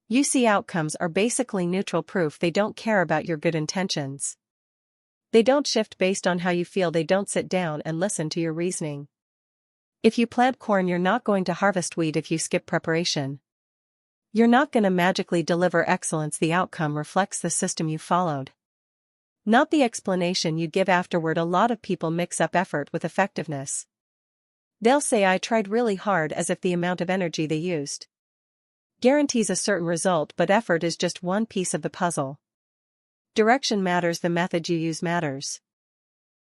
You see, outcomes are basically neutral proof they don't care about your good intentions. They don't shift based on how you feel, they don't sit down and listen to your reasoning. If you plant corn, you're not going to harvest wheat if you skip preparation. You're not going to magically deliver excellence, the outcome reflects the system you followed, not the explanation you give afterward. A lot of people mix up effort with effectiveness. They'll say, "I tried really hard," as if the amount of energy they used guarantees a certain result, but effort is just one piece of the puzzle. Direction matters, the method you use matters.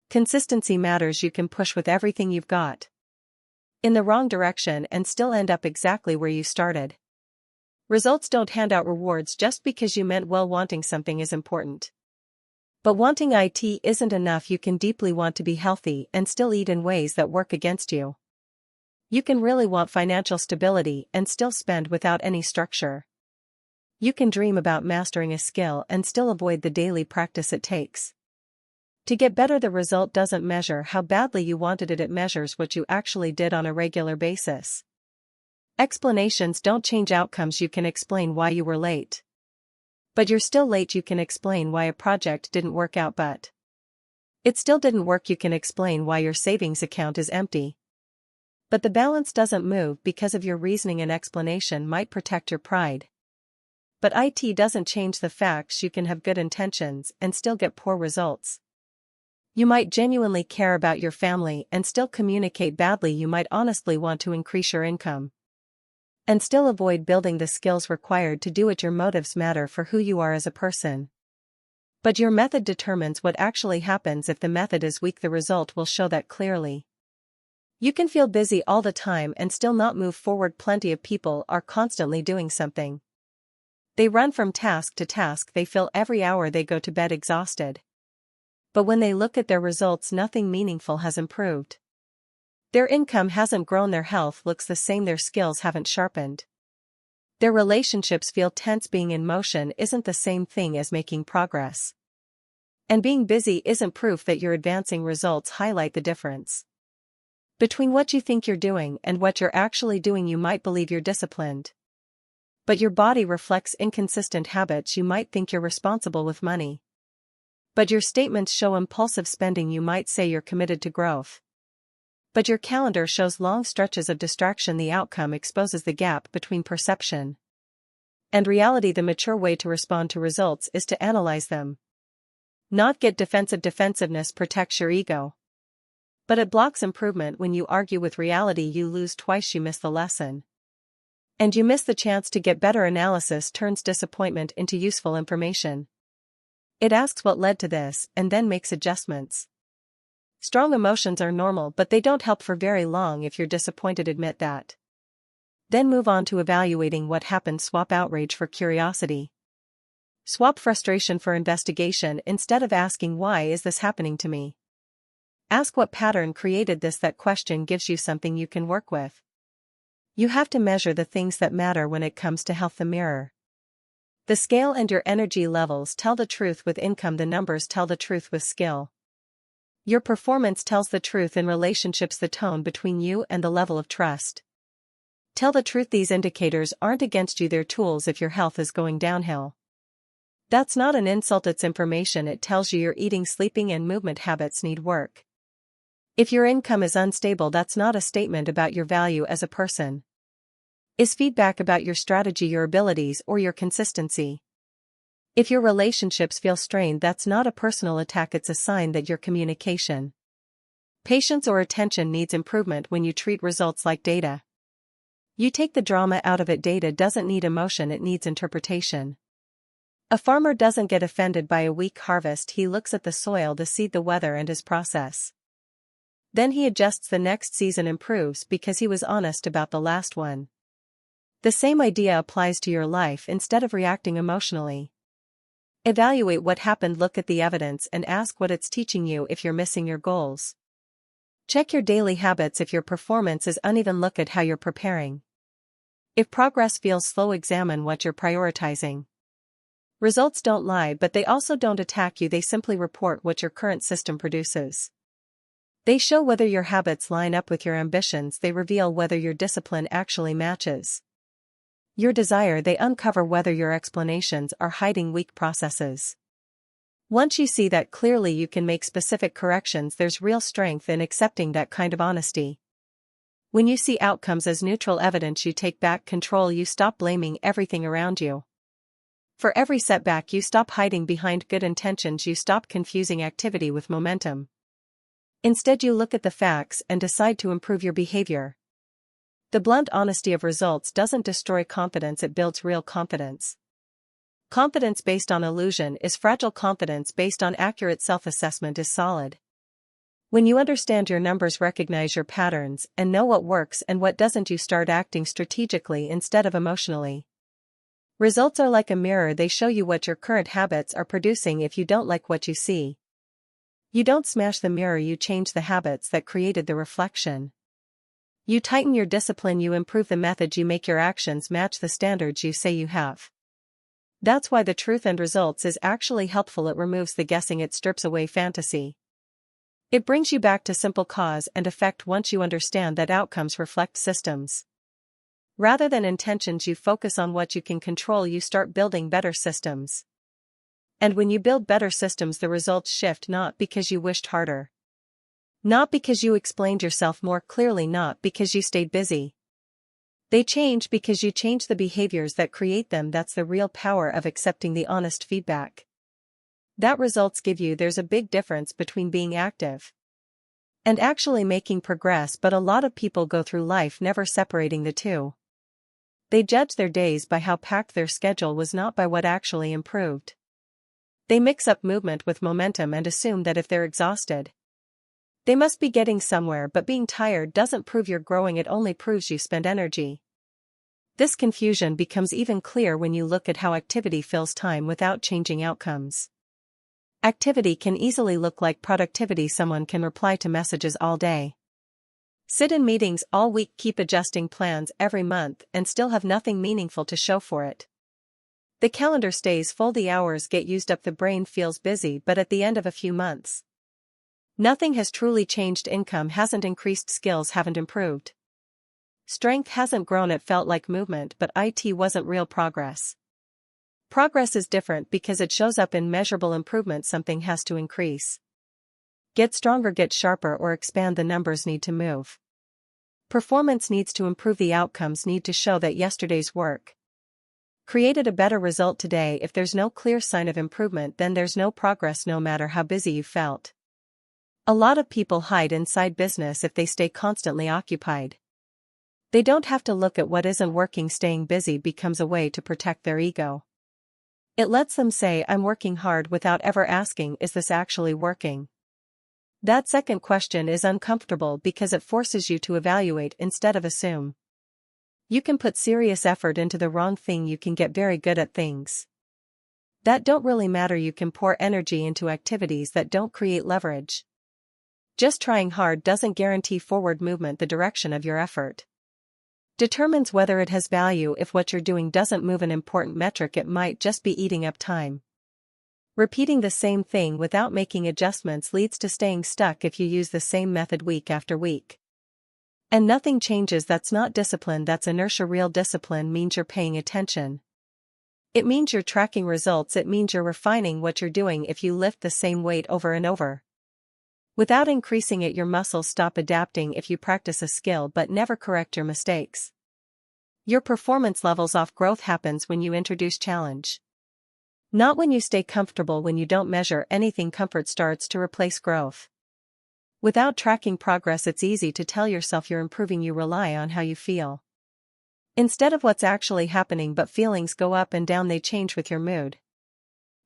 Consistency matters, you can push with everything you've got in the wrong direction and still end up exactly where you started. Results don't hand out rewards just because you meant well. Wanting something is important, but wanting it isn't enough. You can deeply want to be healthy and still eat in ways that work against you. You can really want financial stability and still spend without any structure. You can dream about mastering a skill and still avoid the daily practice it takes to get better. The result doesn't measure how badly you wanted it, it measures what you actually did on a regular basis. Explanations don't change outcomes. You can explain why you were late, but you're still late. You can explain why a project didn't work out, but it still didn't work. You can explain why your savings account is empty, but the balance doesn't move because of your reasoning. An explanation might protect your pride, but it doesn't change the facts. You can have good intentions and still get poor results. You might genuinely care about your family and still communicate badly. You might honestly want to increase your income and still avoid building the skills required to do it. Your motives matter for who you are as a person, but your method determines what actually happens. If the method is weak, the result will show that clearly. You can feel busy all the time and still not move forward. Plenty of people are constantly doing something. They run from task to task, they fill every hour, they go to bed exhausted. But when they look at their results, nothing meaningful has improved. Their income hasn't grown, their health looks the same, their skills haven't sharpened. Their relationships feel tense. Being in motion isn't the same thing as making progress. And being busy isn't proof that you're advancing. Results highlight the difference between what you think you're doing and what you're actually doing. You might believe you're disciplined, but your body reflects inconsistent habits. You might think you're responsible with money, but your statements show impulsive spending. You might say you're committed to growth, but your calendar shows long stretches of distraction. The outcome exposes the gap between perception and reality. The mature way to respond to results is to analyze them, not get defensive. Defensiveness protects your ego, but it blocks improvement. When you argue with reality, you lose twice. You miss the lesson, and you miss the chance to get better. Analysis turns disappointment into useful information. It asks what led to this and then makes adjustments. Strong emotions are normal, but they don't help for very long. If you're disappointed, admit that. Then move on to evaluating what happened. Swap outrage for curiosity. Swap frustration for investigation. Instead of asking, "Why is this happening to me?" ask, "What pattern created this?" That question gives you something you can work with. You have to measure the things that matter when it comes to health. The mirror, the scale, and your energy levels tell the truth with income. The numbers tell the truth with skill. Your performance tells the truth in relationships. The tone between you and the level of trust tell the truth. These indicators aren't against you, they're tools. If your health is going downhill, that's not an insult, it's information. It tells you your eating, sleeping, and movement habits need work. If your income is unstable, that's not a statement about your value as a person. It's feedback about your strategy, your abilities, or your consistency. If your relationships feel strained, that's not a personal attack, it's a sign that your communication, patience, or attention needs improvement. When you treat results like data, you take the drama out of it. Data doesn't need emotion, it needs interpretation. A farmer doesn't get offended by a weak harvest, he looks at the soil, the seed, the weather, and his process. Then he adjusts. The next season improves because he was honest about the last one. The same idea applies to your life. Instead of reacting emotionally, evaluate what happened, look at the evidence, and ask what it's teaching you. If you're missing your goals, check your daily habits. If your performance is uneven, look at how you're preparing. If progress feels slow, examine what you're prioritizing. Results don't lie, but they also don't attack you, they simply report what your current system produces. They show whether your habits line up with your ambitions, they reveal whether your discipline actually matches Your desire, they uncover whether your explanations are hiding weak processes. Once you see that clearly, you can make specific corrections. There's real strength in accepting that kind of honesty. When you see outcomes as neutral evidence, you take back control. You stop blaming everything around you. For every setback, you stop hiding behind good intentions. You stop confusing activity with momentum. Instead, you look at the facts and decide to improve your behavior. The blunt honesty of results doesn't destroy confidence, it builds real confidence. Confidence based on illusion is fragile. Confidence based on accurate self-assessment is solid. When you understand your numbers, recognize your patterns, and know what works and what doesn't, you start acting strategically instead of emotionally. Results are like a mirror, they show you what your current habits are producing. If you don't like what you see, you don't smash the mirror, you change the habits that created the reflection. You tighten your discipline, you improve the method, you make your actions match the standards you say you have. That's why the truth and results is actually helpful. It removes the guessing, it strips away fantasy. It brings you back to simple cause and effect. Once you understand that outcomes reflect systems rather than intentions, you focus on what you can control. You start building better systems. And when you build better systems, the results shift, not because you wished harder, not because you explained yourself more clearly, not because you stayed busy. They change because you change the behaviors that create them. That's the real power of accepting the honest feedback that results give you. There's a big difference between being active and actually making progress, but a lot of people go through life never separating the two. They judge their days by how packed their schedule was, not by what actually improved. They mix up movement with momentum and assume that if they're exhausted, they must be getting somewhere, but being tired doesn't prove you're growing, it only proves you spend energy. This confusion becomes even clearer when you look at how activity fills time without changing outcomes. Activity can easily look like productivity. Someone can reply to messages all day, sit in meetings all week, keep adjusting plans every month, and still have nothing meaningful to show for it. The calendar stays full, the hours get used up, the brain feels busy, but at the end of a few months, nothing has truly changed. Income hasn't increased, skills haven't improved, strength hasn't grown. It felt like movement, but it wasn't real progress. Progress is different because it shows up in measurable improvement. Something has to increase. Get stronger, get sharper, or expand. The numbers need to move. Performance needs to improve. The outcomes need to show that yesterday's work created a better result today. If there's no clear sign of improvement, then there's no progress, no matter how busy you felt. A lot of people hide inside business if they stay constantly occupied. They don't have to look at what isn't working. Staying busy becomes a way to protect their ego. It lets them say, I'm working hard, without ever asking, is this actually working? That second question is uncomfortable because it forces you to evaluate instead of assume. You can put serious effort into the wrong thing, you can get very good at things that don't really matter, you can pour energy into activities that don't create leverage. Just trying hard doesn't guarantee forward movement. The direction of your effort determines whether it has value. If what you're doing doesn't move an important metric, it might just be eating up time. Repeating the same thing without making adjustments leads to staying stuck. If you use the same method week after week and nothing changes, that's not discipline, that's inertia. Real discipline means you're paying attention. It means you're tracking results, it means you're refining what you're doing. If you lift the same weight over and over without increasing it, your muscles stop adapting. If you practice a skill but never correct your mistakes, your performance levels off. Growth happens when you introduce challenge, not when you stay comfortable. When you don't measure anything, comfort starts to replace growth. Without tracking progress, it's easy to tell yourself you're improving. You rely on how you feel instead of what's actually happening, but feelings go up and down, they change with your mood.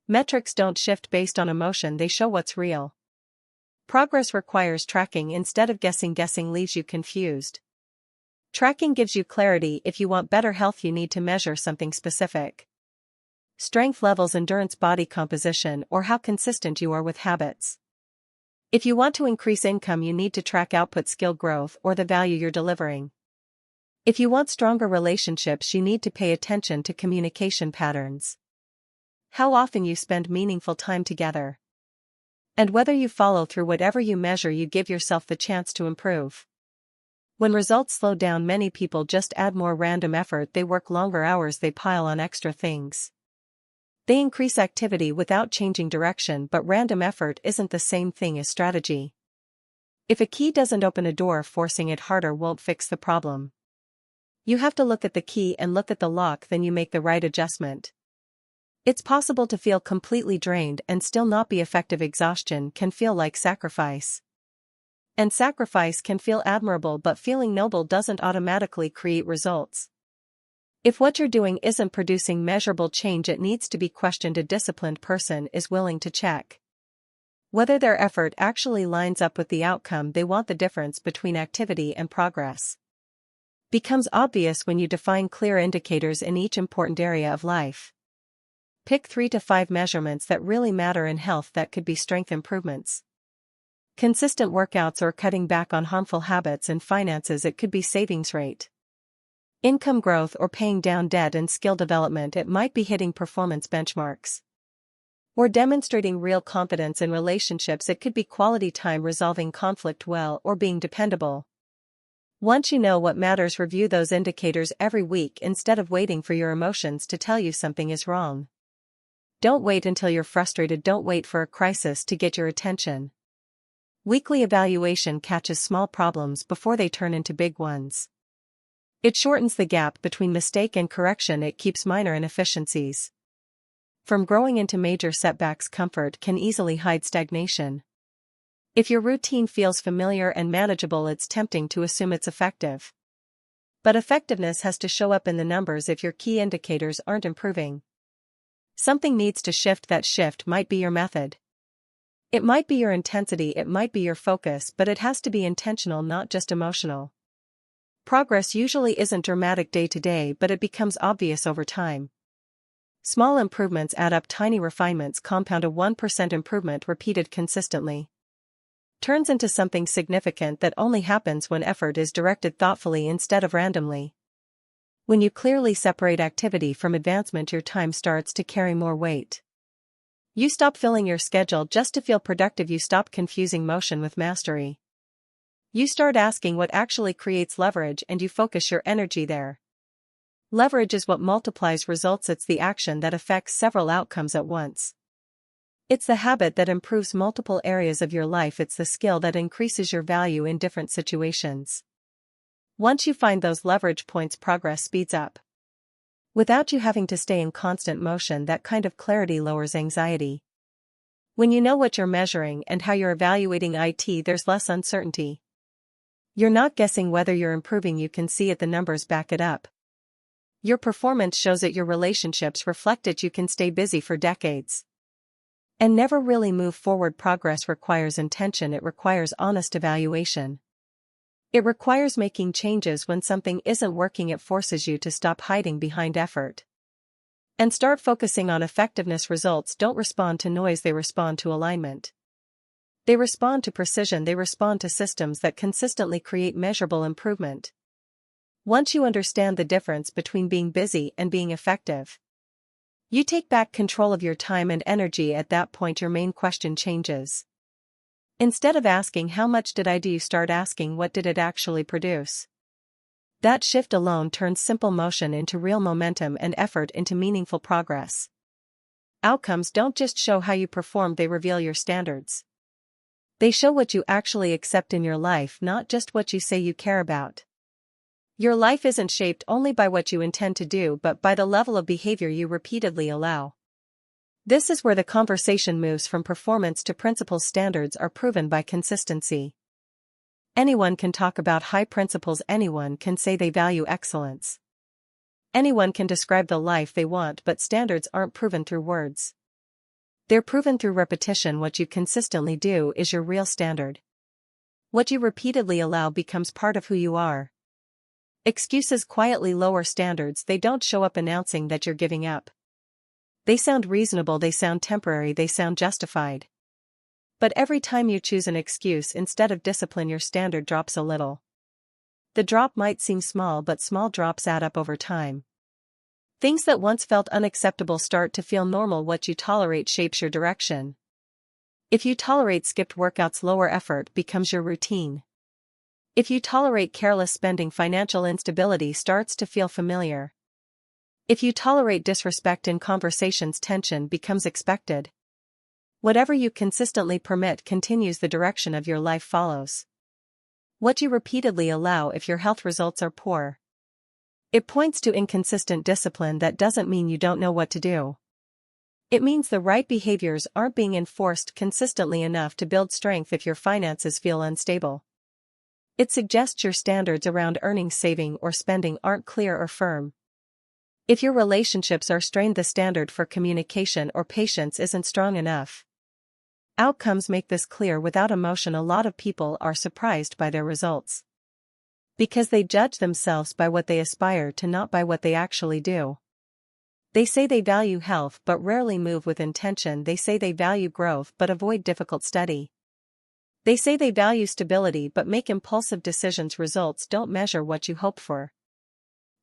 Metrics don't shift based on emotion, they show what's real. Progress requires tracking instead of guessing. Guessing leaves you confused. Tracking gives you clarity. If you want better health, you need to measure something specific. Strength levels, endurance, body composition, or how consistent you are with habits. If you want to increase income, you need to track output, skill growth, or the value you're delivering. If you want stronger relationships, you need to pay attention to communication patterns, how often you spend meaningful time together, and whether you follow through. Whatever you measure, you give yourself the chance to improve. When results slow down, many people just add more random effort. They work longer hours, they pile on extra things. They increase activity without changing direction, but random effort isn't the same thing as strategy. If a key doesn't open a door, forcing it harder won't fix the problem. You have to look at the key and look at the lock, then you make the right adjustment. It's possible to feel completely drained and still not be effective. Exhaustion can feel like sacrifice. And sacrifice can feel admirable, but feeling noble doesn't automatically create results. If what you're doing isn't producing measurable change, it needs to be questioned. A disciplined person is willing to check whether their effort actually lines up with the outcome they want. The difference between activity and progress becomes obvious when you define clear indicators in each important area of life. Pick 3 to 5 measurements that really matter in health. That could be strength improvements, consistent workouts, or cutting back on harmful habits. In finances, it could be savings rate, income growth, or paying down debt. In skill development, it might be hitting performance benchmarks or demonstrating real competence. In relationships, it could be quality time, resolving conflict well, or being dependable. Once you know what matters, review those indicators every week instead of waiting for your emotions to tell you something is wrong. Don't wait until you're frustrated. Don't wait for a crisis to get your attention. Weekly evaluation catches small problems before they turn into big ones. It shortens the gap between mistake and correction. It keeps minor inefficiencies from growing into major setbacks. Comfort can easily hide stagnation. If your routine feels familiar and manageable, it's tempting to assume it's effective. But effectiveness has to show up in the numbers. If your key indicators aren't improving, something needs to shift. That shift might be your method. It might be your intensity, it might be your focus, but it has to be intentional, not just emotional. Progress usually isn't dramatic day to day, but it becomes obvious over time. Small improvements add up. Tiny refinements compound. A 1% improvement repeated consistently turns into something significant that only happens when effort is directed thoughtfully instead of randomly. When you clearly separate activity from advancement, your time starts to carry more weight. You stop filling your schedule just to feel productive. You stop confusing motion with mastery. You start asking what actually creates leverage, and you focus your energy there. Leverage is what multiplies results. It's the action that affects several outcomes at once. It's the habit that improves multiple areas of your life. It's the skill that increases your value in different situations. Once you find those leverage points, progress speeds up. Without you having to stay in constant motion, that kind of clarity lowers anxiety. When you know what you're measuring and how you're evaluating it, there's less uncertainty. You're not guessing whether you're improving, you can see it, the numbers back it up. Your performance shows it, your relationships reflect it. You can stay busy for decades and never really move forward. Progress requires intention, it requires honest evaluation. It requires making changes when something isn't working. It forces you to stop hiding behind effort and start focusing on effectiveness. Results don't respond to noise, they respond to alignment. They respond to precision, they respond to systems that consistently create measurable improvement. Once you understand the difference between being busy and being effective, you take back control of your time and energy. At that point, your main question changes. Instead of asking how much did I do, you start asking what did it actually produce. That shift alone turns simple motion into real momentum and effort into meaningful progress. Outcomes don't just show how you performed, they reveal your standards. They show what you actually accept in your life, not just what you say you care about. Your life isn't shaped only by what you intend to do, but by the level of behavior you repeatedly allow. This is where the conversation moves from performance to principles. Standards are proven by consistency. Anyone can talk about high principles, anyone can say they value excellence. Anyone can describe the life they want, but standards aren't proven through words. They're proven through repetition. What you consistently do is your real standard. What you repeatedly allow becomes part of who you are. Excuses quietly lower standards. They don't show up announcing that you're giving up. They sound reasonable, they sound temporary, they sound justified. But every time you choose an excuse instead of discipline, your standard drops a little. The drop might seem small, but small drops add up over time. Things that once felt unacceptable start to feel normal. What you tolerate shapes your direction. If you tolerate skipped workouts, lower effort becomes your routine. If you tolerate careless spending, financial instability starts to feel familiar. If you tolerate disrespect in conversations, tension becomes expected. Whatever you consistently permit continues, the direction of your life follows. What you repeatedly allow if your health results are poor. It points to inconsistent discipline. That doesn't mean you don't know what to do. It means the right behaviors aren't being enforced consistently enough to build strength if your finances feel unstable. It suggests your standards around earning, saving, or spending aren't clear or firm. If your relationships are strained, the standard for communication or patience isn't strong enough. Outcomes make this clear without emotion. A lot of people are surprised by their results. Because they judge themselves by what they aspire to, not by what they actually do. They say they value health but rarely move with intention. They say they value growth but avoid difficult study. They say they value stability but make impulsive decisions. Results don't measure what you hope for.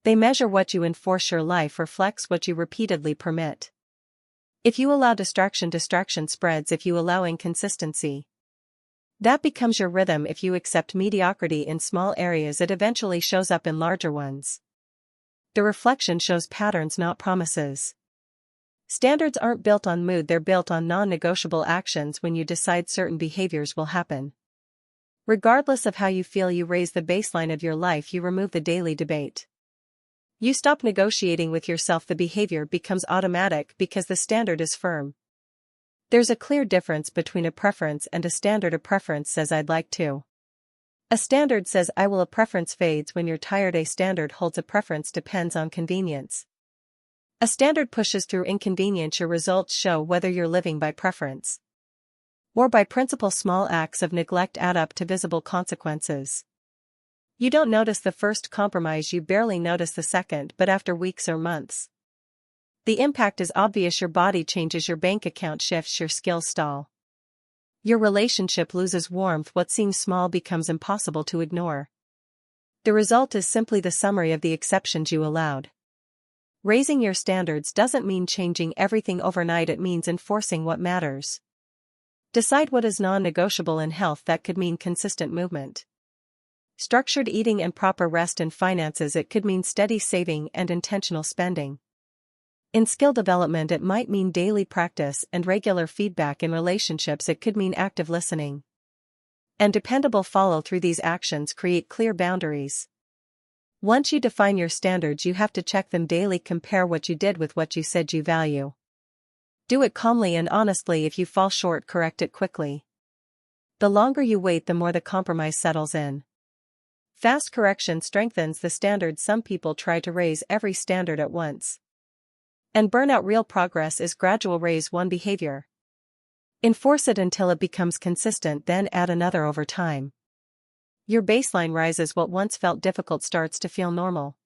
They measure what you enforce. Your life reflects what you repeatedly permit. If you allow distraction, distraction spreads. If you allow inconsistency, that becomes your rhythm. If you accept mediocrity in small areas, it eventually shows up in larger ones. The reflection shows patterns, not promises. Standards aren't built on mood, they're built on non-negotiable actions. When you decide certain behaviors will happen, regardless of how you feel, you raise the baseline of your life. You remove the daily debate. You stop negotiating with yourself. The behavior becomes automatic because the standard is firm. There's a clear difference between a preference and a standard. A preference says I'd like to. A standard says I will. A preference fades when you're tired. A standard holds. A preference depends on convenience. A standard pushes through inconvenience. Your results show whether you're living by preference or by principle. Small acts of neglect add up to visible consequences. You don't notice the first compromise, you barely notice the second, but after weeks or months, the impact is obvious. Your body changes, your bank account shifts, your skills stall. Your relationship loses warmth. What seems small becomes impossible to ignore. The result is simply the summary of the exceptions you allowed. Raising your standards doesn't mean changing everything overnight, it means enforcing what matters. Decide what is non-negotiable in health. That could mean consistent movement, structured eating, and proper rest. In finances, it could mean steady saving and intentional spending. In skill development, it might mean daily practice and regular feedback. In relationships, it could mean active listening and dependable follow-through. These actions create clear boundaries. Once you define your standards, you have to check them daily. Compare what you did with what you said you value. Do it calmly and honestly. If you fall short, correct it quickly. The longer you wait, the more the compromise settles in. Fast correction strengthens the standard. Some people try to raise every standard at once and burn out. Real progress is gradual. Raise one behavior, enforce it until it becomes consistent, then add another. Over time, your baseline rises. What once felt difficult starts to feel normal.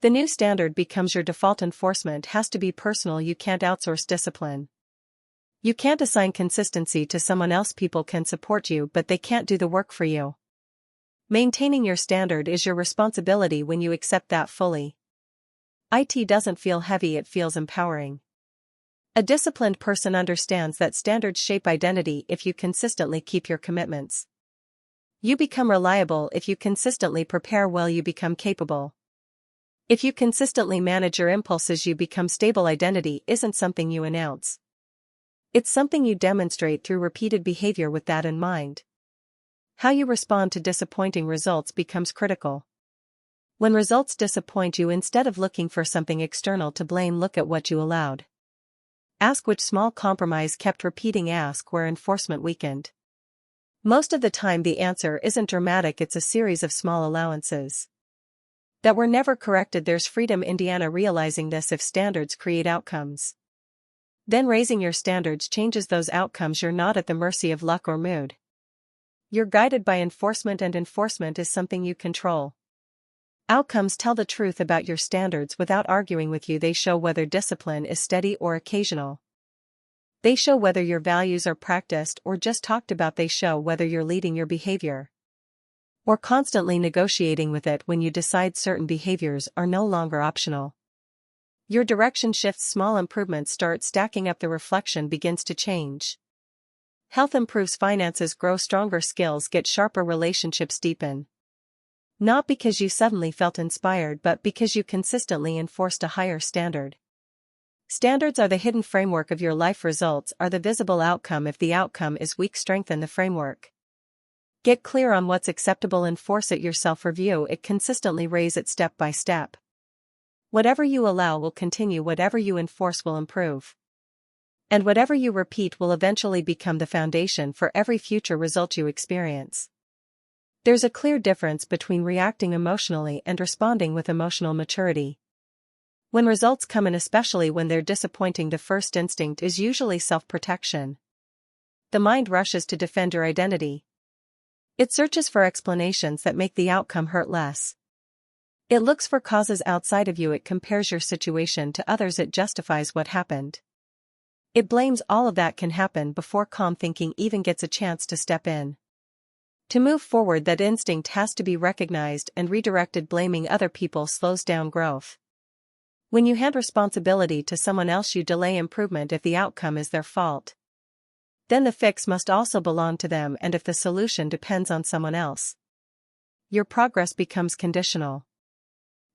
The new standard becomes your default. Enforcement has to be personal. You can't outsource discipline. You can't assign consistency to someone else. People can support you, but they can't do the work for you. Maintaining your standard is your responsibility. When you accept that fully, it doesn't feel heavy, it feels empowering. A disciplined person understands that standards shape identity. If you consistently keep your commitments, you become reliable. If you consistently prepare well, you become capable. If you consistently manage your impulses, you become stable. Identity isn't something you announce. It's something you demonstrate through repeated behavior. With that in mind, how you respond to disappointing results becomes critical. When results disappoint you, instead of looking for something external to blame, look at what you allowed. Ask which small compromise kept repeating. Ask where enforcement weakened. Most of the time the answer isn't dramatic, it's a series of small allowances that were never corrected. There's freedom. Indiana realizing this: if standards create outcomes, then raising your standards changes those outcomes. You're not at the mercy of luck or mood. You're guided by enforcement, and enforcement is something you control. Outcomes tell the truth about your standards without arguing with you. They show whether discipline is steady or occasional. They show whether your values are practiced or just talked about. They show whether you're leading your behavior or constantly negotiating with it. When you decide certain behaviors are no longer optional, your direction shifts. Small improvements start stacking up. The reflection begins to change. Health improves, finances grow stronger, skills get sharper, relationships deepen. Not because you suddenly felt inspired but because you consistently enforced a higher standard. Standards are the hidden framework of your life. Results are the visible outcome. If the outcome is weak, strengthen the framework. Get clear on what's acceptable, enforce it yourself, review it consistently, raise it step by step. Whatever you allow will continue, whatever you enforce will improve. And whatever you repeat will eventually become the foundation for every future result you experience. There's a clear difference between reacting emotionally and responding with emotional maturity. When results come in, especially when they're disappointing, the first instinct is usually self-protection. The mind rushes to defend your identity. It searches for explanations that make the outcome hurt less. It looks for causes outside of you. It compares your situation to others. It justifies what happened. It blames. All of that can happen before calm thinking even gets a chance to step in. To move forward, that instinct has to be recognized and redirected. Blaming other people slows down growth. When you hand responsibility to someone else, you delay improvement. If the outcome is their fault, then the fix must also belong to them, and if the solution depends on someone else, your progress becomes conditional.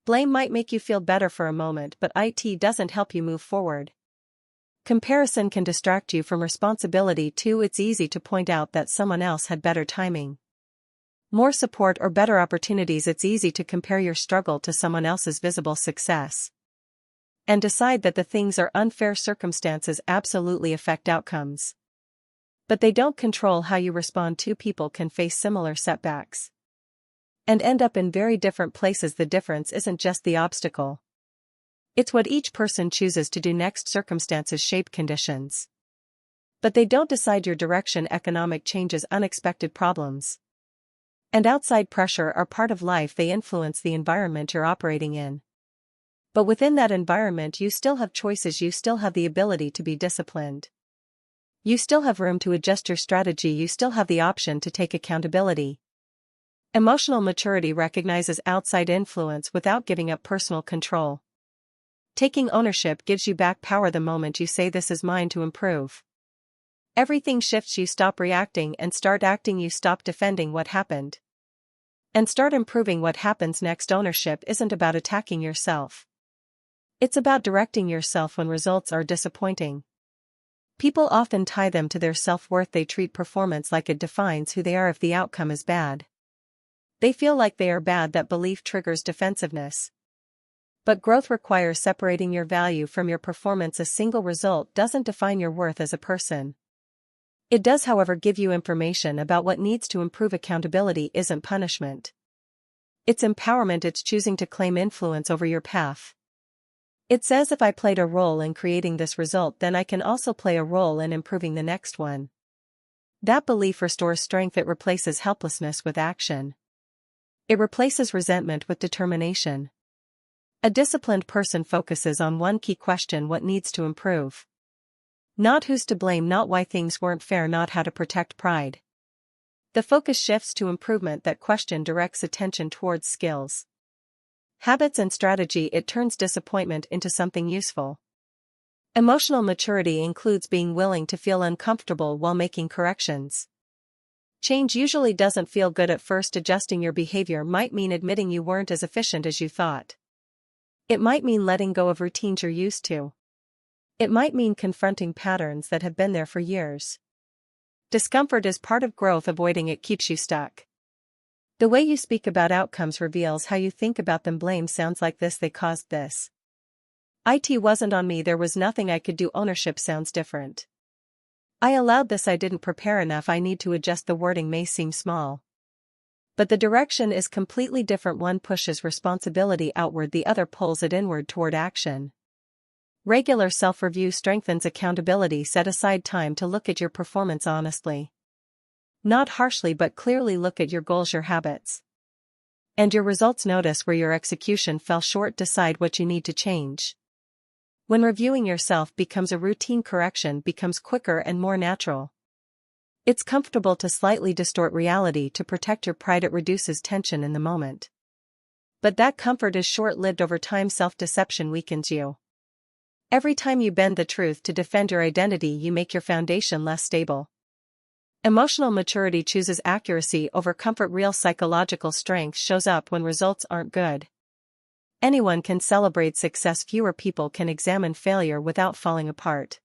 Blame might make you feel better for a moment, but it doesn't help you move forward. Comparison can distract you from responsibility too. It's easy to point out that someone else had better timing, more support, or better opportunities. It's easy to compare your struggle to someone else's visible success and decide that the things are unfair. Circumstances absolutely affect outcomes, but they don't control how you respond. Two people can face similar setbacks and end up in very different places. The difference isn't just the obstacle. It's what each person chooses to do next. Circumstances shape conditions, but they don't decide your direction. Economic changes, unexpected problems, and outside pressure are part of life. They influence the environment you're operating in. But within that environment, you still have choices. You still have the ability to be disciplined. You still have room to adjust your strategy. You still have the option to take accountability. Emotional maturity recognizes outside influence without giving up personal control. Taking ownership gives you back power. The moment you say, "This is mine to improve," everything shifts. You stop reacting and start acting. You stop defending what happened and start improving what happens next. Ownership isn't about attacking yourself. It's about directing yourself when results are disappointing. People often tie them to their self-worth. They treat performance like it defines who they are. If the outcome is bad, they feel like they are bad. That belief triggers defensiveness. But growth requires separating your value from your performance. A single result doesn't define your worth as a person. It does, however, give you information about what needs to improve. Accountability isn't punishment. It's empowerment. It's choosing to claim influence over your path. It says, if I played a role in creating this result, then I can also play a role in improving the next one. That belief restores strength. It replaces helplessness with action. It replaces resentment with determination. A disciplined person focuses on one key question: what needs to improve? Not who's to blame, not why things weren't fair, not how to protect pride. The focus shifts to improvement. That question directs attention towards skills, habits, and strategy. It turns disappointment into something useful. Emotional maturity includes being willing to feel uncomfortable while making corrections. Change usually doesn't feel good at first. Adjusting your behavior might mean admitting you weren't as efficient as you thought. It might mean letting go of routines you're used to. It might mean confronting patterns that have been there for years. Discomfort is part of growth. Avoiding it keeps you stuck. The way you speak about outcomes reveals how you think about them. Blame sounds like this: they caused this. It wasn't on me. There was nothing I could do. Ownership sounds different. I allowed this. I didn't prepare enough. I need to adjust. The wording may seem small, but the direction is completely different. One pushes responsibility outward, the other pulls it inward toward action. Regular self-review strengthens accountability. Set aside time to look at your performance honestly. Not harshly but clearly. Look at your goals, your habits, and your results. Notice where your execution fell short. Decide what you need to change. When reviewing yourself becomes a routine, correction becomes quicker and more natural. It's comfortable to slightly distort reality to protect your pride. It reduces tension in the moment. But that comfort is short-lived. Over time, self-deception weakens you. Every time you bend the truth to defend your identity, you make your foundation less stable. Emotional maturity chooses accuracy over comfort. Real psychological strength shows up when results aren't good. Anyone can celebrate success, fewer people can examine failure without falling apart.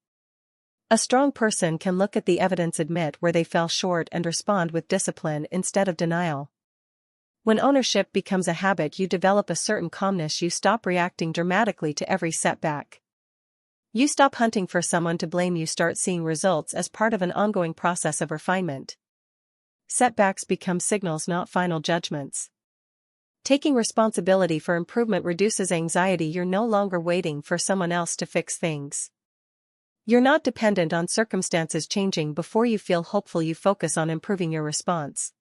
A strong person can look at the evidence, admit where they fell short, and respond with discipline instead of denial. When ownership becomes a habit, you develop a certain calmness. You stop reacting dramatically to every setback. You stop hunting for someone to blame. You start seeing results as part of an ongoing process of refinement. Setbacks become signals, not final judgments. Taking responsibility for improvement reduces anxiety. You're no longer waiting for someone else to fix things. You're not dependent on circumstances changing before you feel hopeful. You focus on improving your response.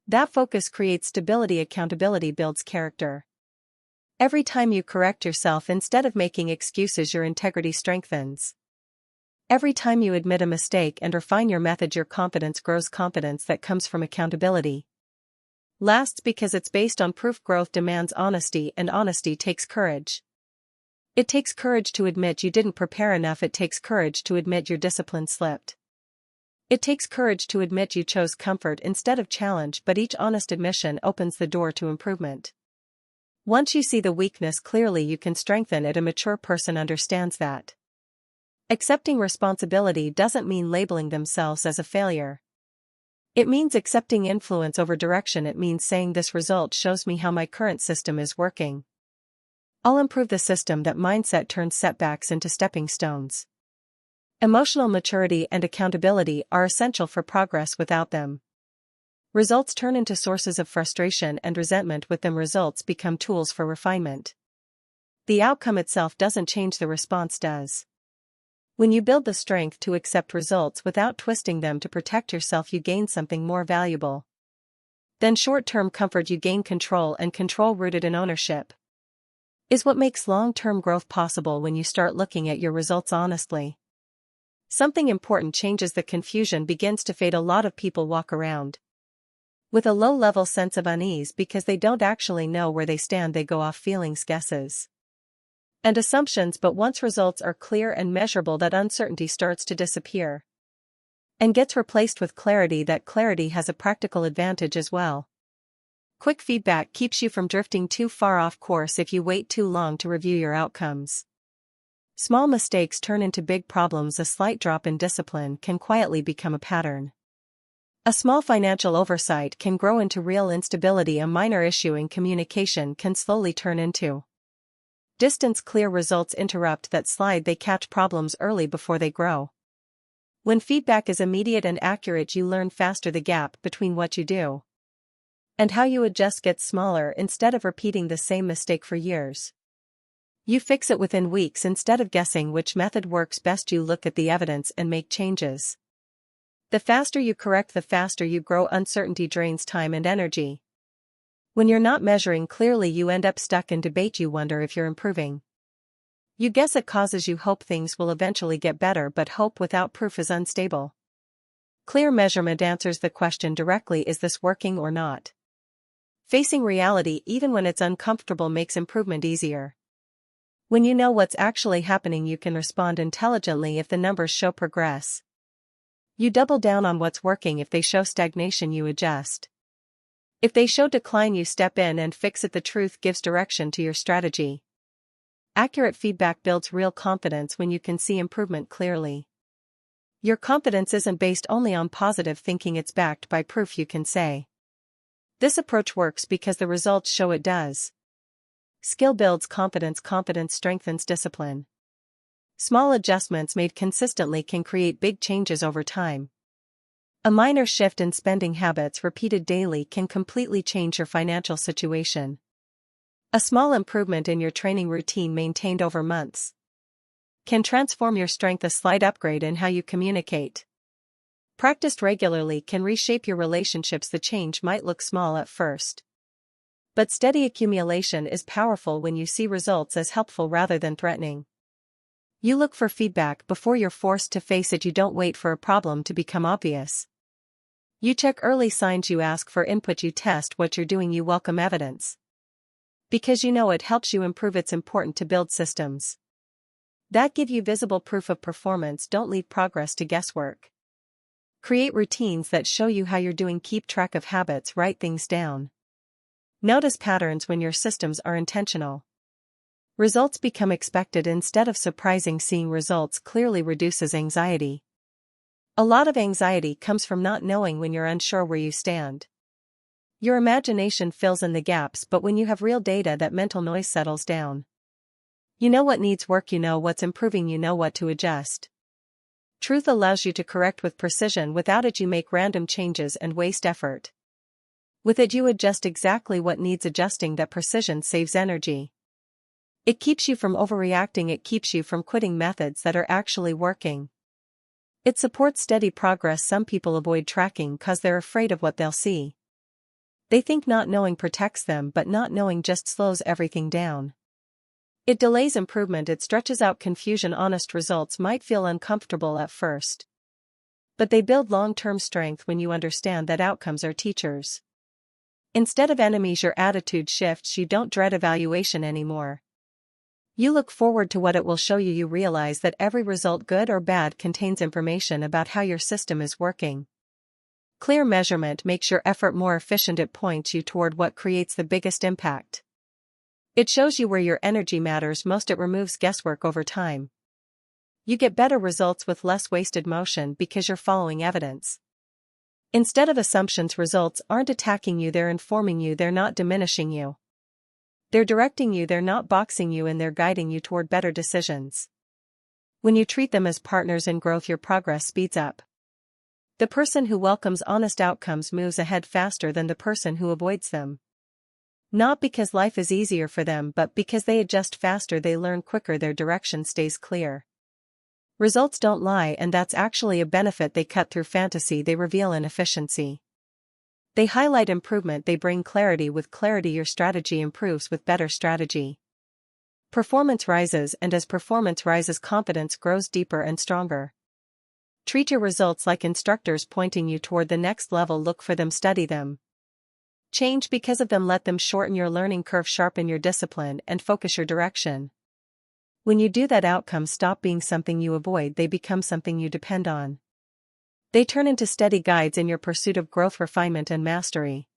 That focus creates stability. Accountability builds character. Every time you correct yourself instead of making excuses, your integrity strengthens. Every time you admit a mistake and refine your method, your confidence grows. Confidence that comes from accountability lasts because it's based on proof. Growth demands honesty, and honesty takes courage. It takes courage to admit you didn't prepare enough. It takes courage to admit your discipline slipped. It takes courage to admit you chose comfort instead of challenge, but each honest admission opens the door to improvement. Once you see the weakness clearly, you can strengthen it. A mature person understands that. Accepting responsibility doesn't mean labeling themselves as a failure. It means accepting influence over direction. It means saying, this result shows me how my current system is working. I'll improve the system. That mindset turns setbacks into stepping stones. Emotional maturity and accountability are essential for progress. Without them, results turn into sources of frustration and resentment. With them, results become tools for refinement. The outcome itself doesn't change, the response does. When you build the strength to accept results without twisting them to protect yourself, you gain something more valuable than short-term comfort. You gain control, and control rooted in ownership is what makes long-term growth possible. When you start looking at your results honestly, something important changes. The confusion begins to fade. A lot of people walk around with a low-level sense of unease because they don't actually know where they stand. They go off feelings, guesses, and assumptions, but once results are clear and measurable, that uncertainty starts to disappear and gets replaced with clarity. That clarity has a practical advantage as well. Quick feedback keeps you from drifting too far off course. If you wait too long to review your outcomes, small mistakes turn into big problems. A slight drop in discipline can quietly become a pattern. A small financial oversight can grow into real instability. A minor issue in communication can slowly turn into distance. Clear results interrupt that slide. They catch problems early before they grow. When feedback is immediate and accurate, you learn faster. The gap between what you do and how you adjust gets smaller. Instead of repeating the same mistake for years, you fix it within weeks. Instead of guessing which method works best, you look at the evidence and make changes. The faster you correct, the faster you grow. Uncertainty drains time and energy. When you're not measuring clearly, you end up stuck in debate. You wonder if you're improving. You guess. It causes you hope things will eventually get better, but hope without proof is unstable. Clear measurement answers the question directly: is this working or not? Facing reality, even when it's uncomfortable, makes improvement easier. When you know what's actually happening, you can respond intelligently. If the numbers show progress, you double down on what's working. If they show stagnation, you adjust. If they show decline, you step in and fix it. The truth gives direction to your strategy. Accurate feedback builds real confidence. When you can see improvement clearly, your confidence isn't based only on positive thinking, it's backed by proof. You can say, this approach works because the results show it does. Skill builds confidence. Confidence strengthens discipline. Small adjustments made consistently can create big changes over time. A minor shift in spending habits repeated daily can completely change your financial situation. A small improvement in your training routine maintained over months can transform your strength. A slight upgrade in how you communicate, practiced regularly, can reshape your relationships. The change might look small at first, but steady accumulation is powerful. When you see results as helpful rather than threatening, you look for feedback before you're forced to face it. You don't wait for a problem to become obvious. You check early signs. You ask for input. You test what you're doing. You welcome evidence because you know it helps you improve. It's important to build systems that give you visible proof of performance. Don't leave progress to guesswork. Create routines that show you how you're doing. Keep track of habits. Write things down. Notice patterns when your systems are intentional. Results become expected instead of surprising. Seeing results clearly reduces anxiety. A lot of anxiety comes from not knowing when you're unsure where you stand. Your imagination fills in the gaps, but when you have real data, that mental noise settles down. You know what needs work, you know what's improving, you know what to adjust. Truth allows you to correct with precision. Without it, you make random changes and waste effort. With it, you adjust exactly what needs adjusting. That precision saves energy. It keeps you from overreacting, it keeps you from quitting methods that are actually working. It supports steady progress. Some people avoid tracking because they're afraid of what they'll see. They think not knowing protects them, but not knowing just slows everything down. It delays improvement, it stretches out confusion. Honest results might feel uncomfortable at first, but they build long-term strength when you understand that outcomes are teachers. Instead of enemies, your attitude shifts. You don't dread evaluation anymore. You look forward to what it will show you. You realize that every result, good or bad, contains information about how your system is working. Clear measurement makes your effort more efficient. It points you toward what creates the biggest impact. It shows you where your energy matters most. It removes guesswork over time. You get better results with less wasted motion because you're following evidence. Instead of assumptions, results aren't attacking you, they're informing you. They're not diminishing you. They're directing you, they're not boxing you in, they're guiding you toward better decisions. When you treat them as partners in growth, your progress speeds up. The person who welcomes honest outcomes moves ahead faster than the person who avoids them. Not because life is easier for them, but because they adjust faster, they learn quicker, their direction stays clear. Results don't lie, and that's actually a benefit. They cut through fantasy, they reveal inefficiency. They highlight improvement, they bring clarity. With clarity, your strategy improves. With better strategy, performance rises, and as performance rises, confidence grows deeper and stronger. Treat your results like instructors pointing you toward the next level. Look for them, study them. Change because of them, let them shorten your learning curve, sharpen your discipline, and focus your direction. When you do that, outcomes stop being something you avoid, they become something you depend on. They turn into steady guides in your pursuit of growth, refinement, and mastery.